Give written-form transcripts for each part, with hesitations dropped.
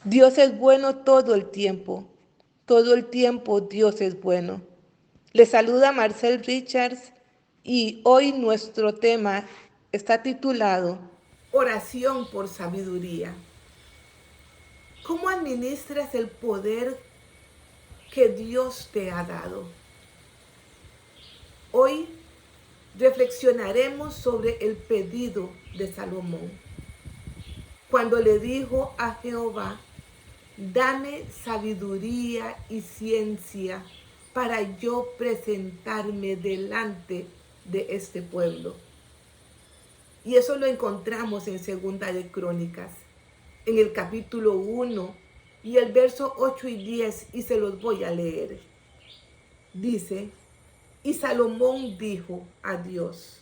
Dios es bueno todo el tiempo. Todo el tiempo Dios es bueno. Le saluda Marcel Richards y hoy nuestro tema está titulado Oración por sabiduría. ¿Cómo administras el poder que Dios te ha dado? Hoy reflexionaremos sobre el pedido de Salomón. Cuando le dijo a Jehová, dame sabiduría y ciencia para yo presentarme delante de este pueblo. Y eso lo encontramos en Segunda de Crónicas, en el capítulo 1 y el verso 8 y 10, y se los voy a leer. Dice, y Salomón dijo a Dios,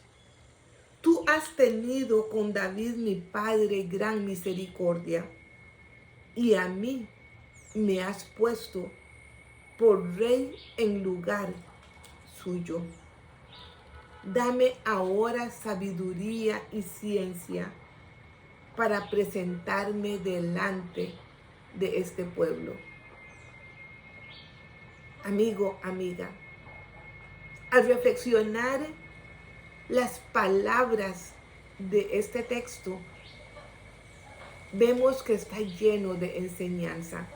tú has tenido con David mi padre gran misericordia, y a mí me has puesto por rey en lugar suyo. Dame ahora sabiduría y ciencia para presentarme delante de este pueblo. Amigo, amiga, al reflexionar las palabras de este texto, vemos que está lleno de enseñanza.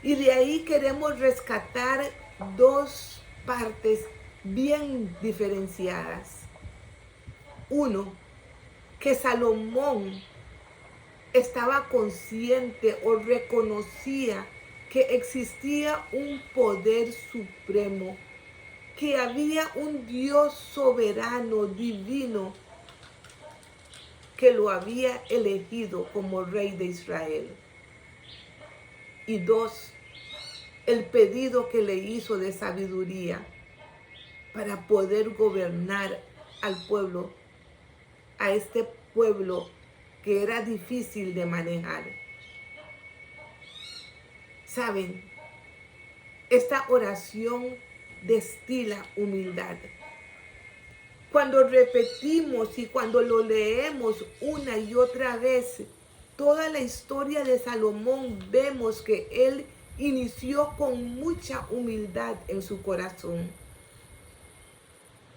Y de ahí queremos rescatar dos partes bien diferenciadas. Uno, que Salomón estaba consciente o reconocía que existía un poder supremo, que había un Dios soberano, divino, que lo había elegido como rey de Israel. Y dos, el pedido que le hizo de sabiduría para poder gobernar al pueblo, a este pueblo que era difícil de manejar. Saben, esta oración destila humildad. Cuando repetimos y cuando lo leemos una y otra vez, toda la historia de Salomón, vemos que él inició con mucha humildad en su corazón.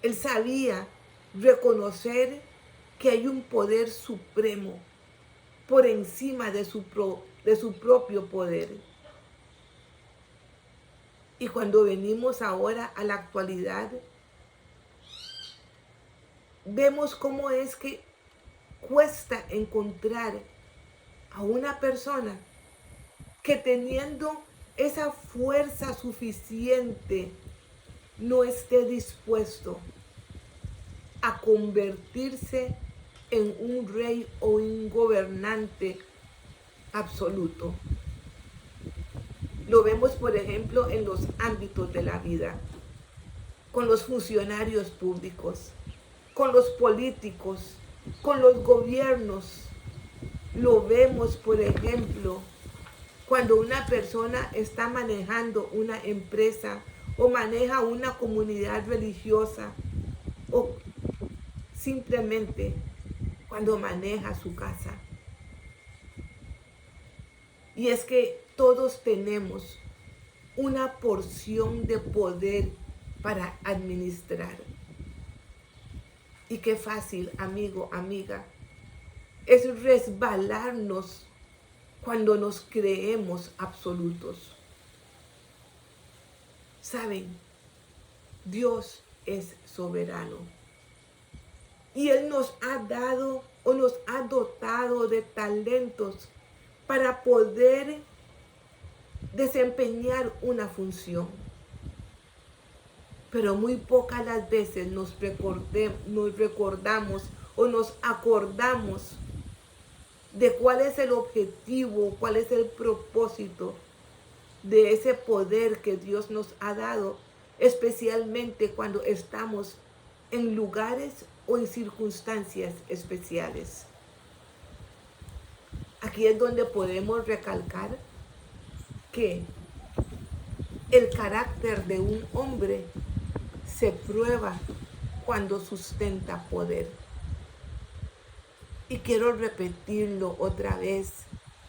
Él sabía reconocer que hay un poder supremo por encima de su propio poder. Y cuando venimos ahora a la actualidad, vemos cómo es que cuesta encontrar a una persona que teniendo esa fuerza suficiente no esté dispuesto a convertirse en un rey o un gobernante absoluto. Lo vemos, por ejemplo, en los ámbitos de la vida, con los funcionarios públicos, con los políticos, con los gobiernos. Lo vemos, por ejemplo, cuando una persona está manejando una empresa o maneja una comunidad religiosa o simplemente cuando maneja su casa. Y es que todos tenemos una porción de poder para administrar. Y qué fácil, amigo, amiga, es resbalarnos cuando nos creemos absolutos. Saben, Dios es soberano. Y Él nos ha dado o nos ha dotado de talentos para poder desempeñar una función. Pero muy pocas las veces nos recordamos o nos acordamos de cuál es el objetivo, cuál es el propósito de ese poder que Dios nos ha dado, especialmente cuando estamos en lugares o en circunstancias especiales. Aquí es donde podemos recalcar que el carácter de un hombre se prueba cuando sustenta poder. Y quiero repetirlo otra vez.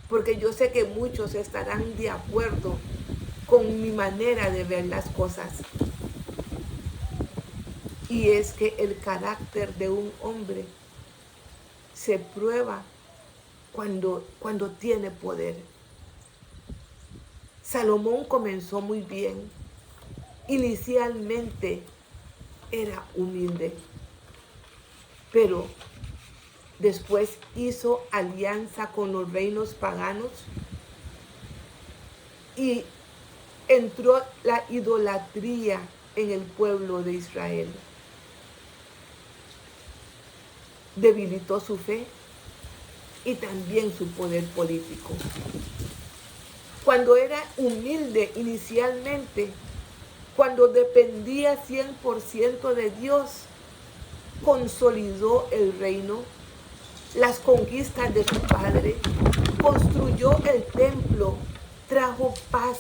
porque yo sé que muchos estarán de acuerdo con mi manera de ver las cosas. Y es que el carácter de un hombre se prueba cuando tiene poder. Salomón comenzó muy bien. Inicialmente era humilde, pero después hizo alianza con los reinos paganos y entró la idolatría en el pueblo de Israel. Debilitó su fe y también su poder político. Cuando era humilde inicialmente, cuando dependía 100% de Dios, consolidó el reino, las conquistas de su padre, construyó el templo, trajo paz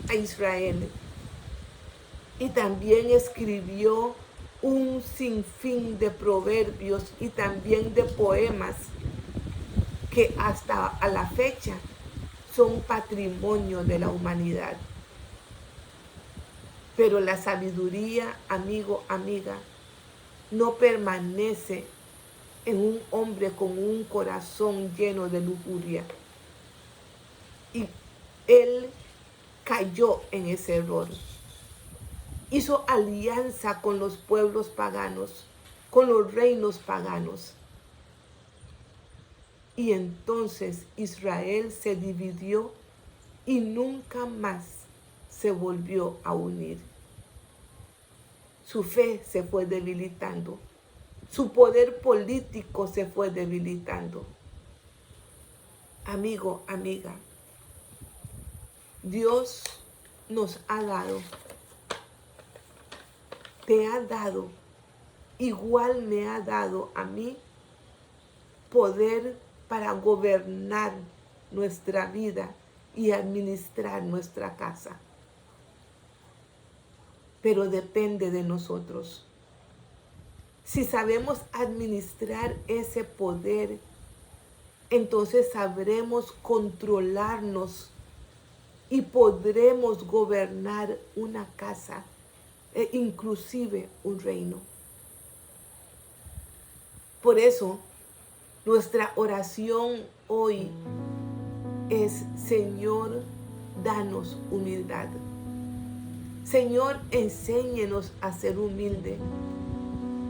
a Israel y también escribió un sinfín de proverbios y también de poemas que hasta a la fecha son patrimonio de la humanidad. Pero la sabiduría, amigo, amiga, no permanece en un hombre con un corazón lleno de lujuria. Y él cayó en ese error. Hizo alianza con los pueblos paganos, con los reinos paganos. Y entonces Israel se dividió y nunca más se volvió a unir. Su fe se fue debilitando. Su poder político se fue debilitando. Amigo, amiga, Dios nos ha dado, te ha dado, igual me ha dado a mí, poder para gobernar nuestra vida y administrar nuestra casa. Pero depende de nosotros. Si sabemos administrar ese poder, entonces sabremos controlarnos y podremos gobernar una casa e inclusive un reino. Por eso, nuestra oración hoy es: Señor, danos humildad. Señor, enséñenos a ser humilde.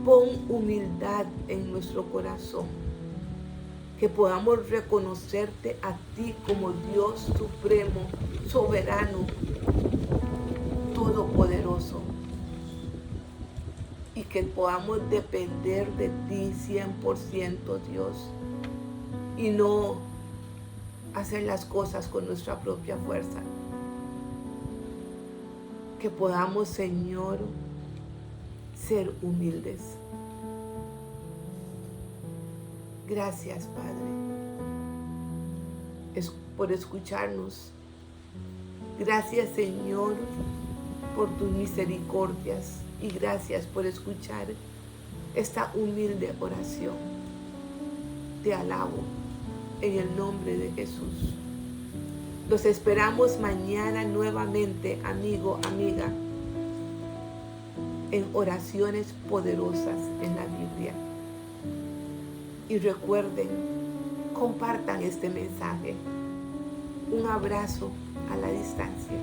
Pon humildad en nuestro corazón. Que podamos reconocerte a ti como Dios supremo, soberano, todopoderoso. Y que podamos depender de ti 100%, Dios. Y no hacer las cosas con nuestra propia fuerza. Que podamos, Señor, ser humildes. Gracias, Padre, por escucharnos. Gracias, Señor, por tus misericordias. Y gracias por escuchar esta humilde oración. Te alabo en el nombre de Jesús. Los esperamos mañana nuevamente, amigo, amiga, en oraciones poderosas en la Biblia. Y recuerden, compartan este mensaje. Un abrazo a la distancia.